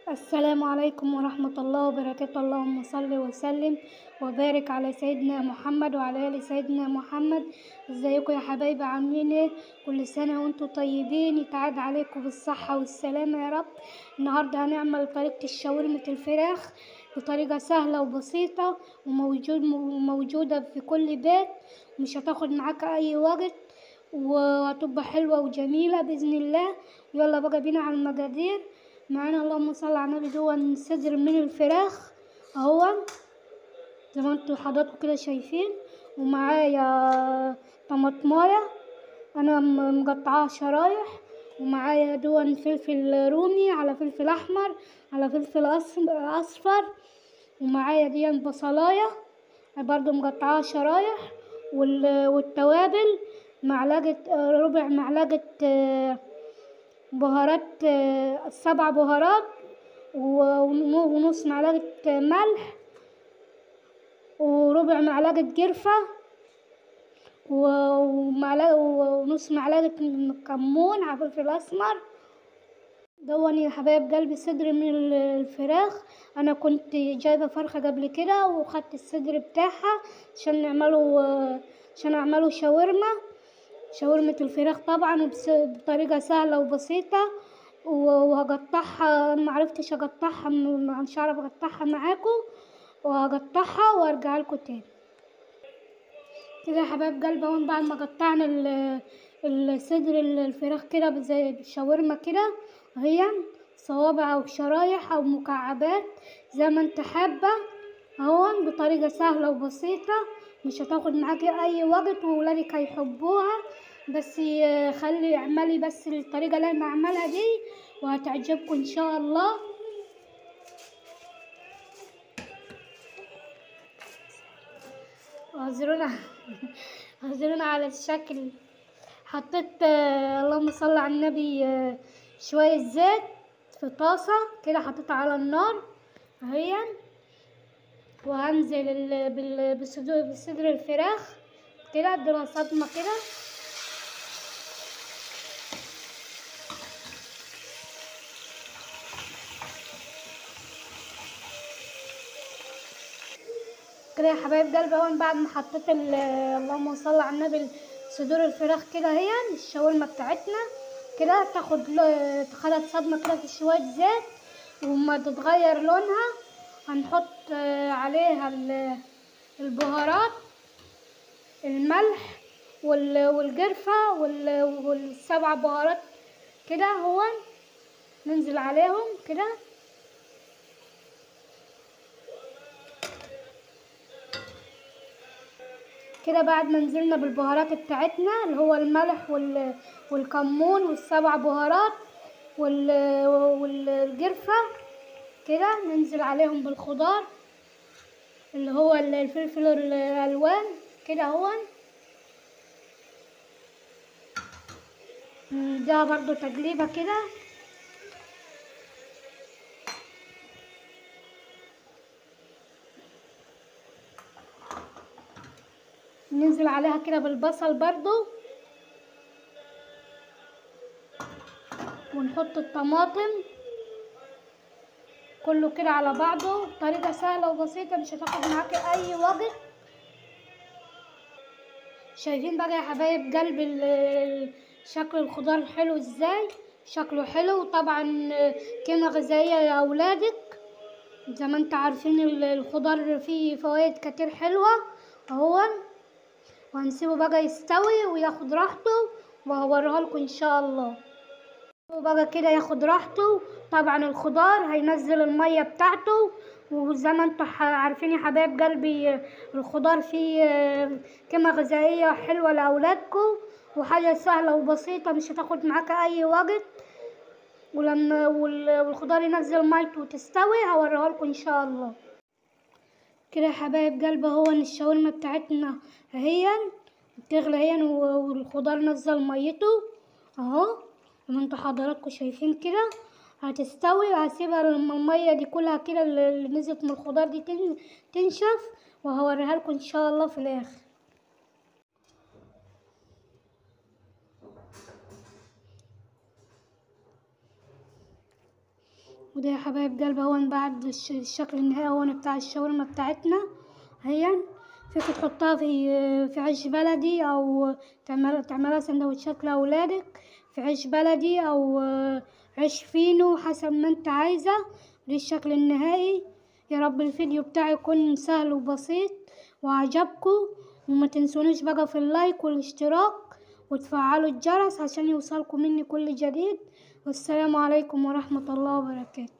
السلام عليكم ورحمة الله وبركاته. اللهم صل وسلم وبارك على سيدنا محمد وعلى آل سيدنا محمد. ازيكم يا حبايبي، عاملين ايه؟ كل سنة وانتم طيبين، يتعاد عليكم بالصحة والسلامة يا رب. النهاردة هنعمل طريقة الشاورمة الفراخ بطريقة سهلة وبسيطة وموجودة في كل بيت، مش هتاخد معاك اي وقت وهتبقى حلوة وجميلة بإذن الله. يلا بقى بينا على المقادير. معانا اللهم صل على النبي دون صدر من الفراخ اهو زي ما انتوا حضراتكم كده شايفين، ومعايا طماطمايه انا مقطعاها شرايح، ومعايا دون فلفل رومي على فلفل احمر على فلفل اصفر، ومعايا دي بصلايه برضو مقطعاها شرايح، والتوابل معلقه ربع معلقه بهارات 7 بهارات، ونص معلقة ملح، وربع معلقة قرفة، ونص معلقة كمون على فلفل أسمر. دون يا حبايب قلبي صدر من الفراخ. أنا كنت جايبة فرخة قبل كده وخدت الصدر بتاعها عشان أعمله شاورمة الفراخ طبعا بطريقة سهلة وبسيطة. وهقطعها، معرفتش اقطعها، مش هعرف اقطعها معاكم، وهقطعها وارجع لكم تاني كده يا حبايب قلبي. اهو بعد ما قطعنا الصدر الفراخ كده زي الشاورما كده، اهي صوابع او شرايح او مكعبات زي ما انت حابه، اهو بطريقه سهله وبسيطه، مش هتاخد معاكي اي وقت وولادك هيحبوها. بس خلي اعملي بس الطريقه اللي انا اعملها دي وهتعجبكم ان شاء الله. اعذرونا اعذرونا على الشكل. حطيت اللهم صل على النبي شويه زيت في طاسه كده، حطيتها على النار اهي، وهنزل بصدر الفراخ كده، اديلها صدمه كده كده يا حبايب قلبي. اهو بعد ما حطيت اللهم صل على النبي صدور الفراخ كده، هي الشاورما بتاعتنا كده خدت صدمه كده في شويه زيت، وما تتغير لونها هنحط عليها البهارات، الملح والقرفه والسبع بهارات كده، هو ننزل عليهم كده كده. بعد ما نزلنا بالبهارات بتاعتنا اللي هو الملح والكمون والسبع بهارات والقرفة كده، ننزل عليهم بالخضار اللي هو الفلفل الالوان كده، هو ده برضو تقليبة كده. ننزل عليها كده بالبصل برضو، ونحط الطماطم كله كده على بعضه بطريقة سهلة وبسيطة، مش هتاخد معاكي اي وقت. شايفين بقى يا حبايب قلبي شكل الخضار حلو ازاي؟ شكله حلو طبعا، قيمة غذائية لأولادك. زي ما انت عارفين الخضار فيه فوائد كتير حلوة اهو. وهنسيبه بقى يستوي وياخد راحته وهوريها لكم ان شاء الله. بقى كده ياخد راحته، طبعا الخضار هينزل المية بتاعته، وزي ما انتوا عارفين يا حبايب قلبي الخضار فيه قيمة غذائية حلوة لأولادكم، وحاجة سهلة وبسيطة مش هتاخد معاك أي وقت. ولما والخضار ينزل ميته وتستوي هوريها لكم إن شاء الله. كده يا حبايب قلبي هو الشاورما بتاعتنا اهي بتغلي اهي، والخضار نزل ميته اهو زي ما انتوا حضراتكم شايفين كده. هتستوي وهسيبها المية دي كلها كده اللي نزلت من الخضار دي تنشف، وهوريها لكم ان شاء الله في الاخر. وده يا حبايب قلبي هون بعد الشكل النهائي هون بتاع الشاورما بتاعتنا. هيا فيك تحطها في عيش بلدي او تعملها سندوتشات لاولادك في عيش بلدي او عيش فينو حسب ما انت عايزة. ده الشكل النهائي. يا رب الفيديو بتاعي يكون سهل وبسيط وعجبكم، وما تنسونيش بقى في اللايك والاشتراك وتفعلوا الجرس عشان يوصلكم مني كل جديد. والسلام عليكم ورحمة الله وبركاته.